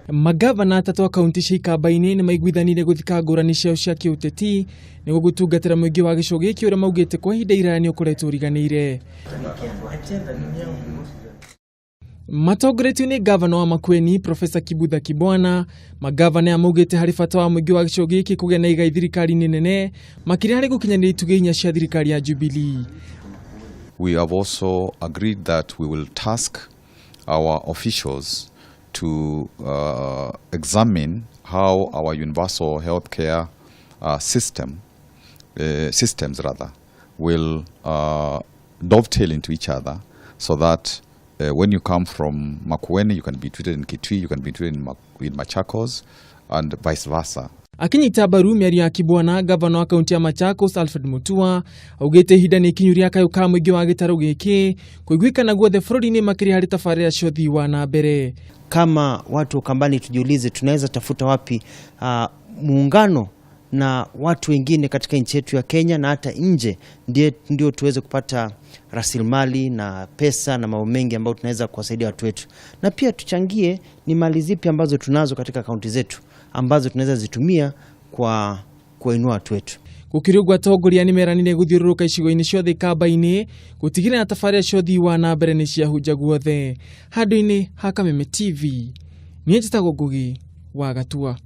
Magavana atatu wa kaunti cia Ikamba-ini ni maiguithanire guthika ngurani ciao cia kiuteti ni gutungatira muingi wa gico giki uria maugite kwa ihinda iraya ni ukoretwo uriganire. Matongoretio ni gavana wa Makueni Kibutha Kibwana Kibwana. Magavana maugite hari bata wa muingi wa gico giki kugia na igai thirikari-ini nene makiri hari gukinyanira ituge inya cia thirikari ya Jubilee. We have also agreed that we will task our officials to examine how our universal healthcare systems will dovetail into each other, so that when you come from Makueni, you can be treated in Kitui, you can be treated in Machakos, and vice versa. Akinyita baru miario ya Kibwana, gavana wa kaunti ya Machakos Alfred Mutua augite ihinda ni ikinyuria kayo ka muingi wa gitaro giki kuiguikana guothe bururi-ini makiri hari tabarira cio thii wa na mbere. Kama watu wa Ukambani tujiulize tunaweza tafuta wapi muungano na watu wengine katika nchi yetu ya Kenya na hata nje, ndio tuweze kupata rasilimali na pesa na mambo mengi ambayo tunaweza kuwasaidia watu wetu, na pia tuchangie ni mali zipi ambazo tunazo katika kaunti zetu ambazo tunaweza zitumia kwa kuinua watu wetu. Gukirugwa Atongoria ni meranire guthiururuka icigo-ini ciothe Ikamba-ini gutigirira na tabarira cio thii wa na mbere ni ciahunja guothe. Handu-ini ha Kameme TV ni njitagwo Ngugi wa Gatua.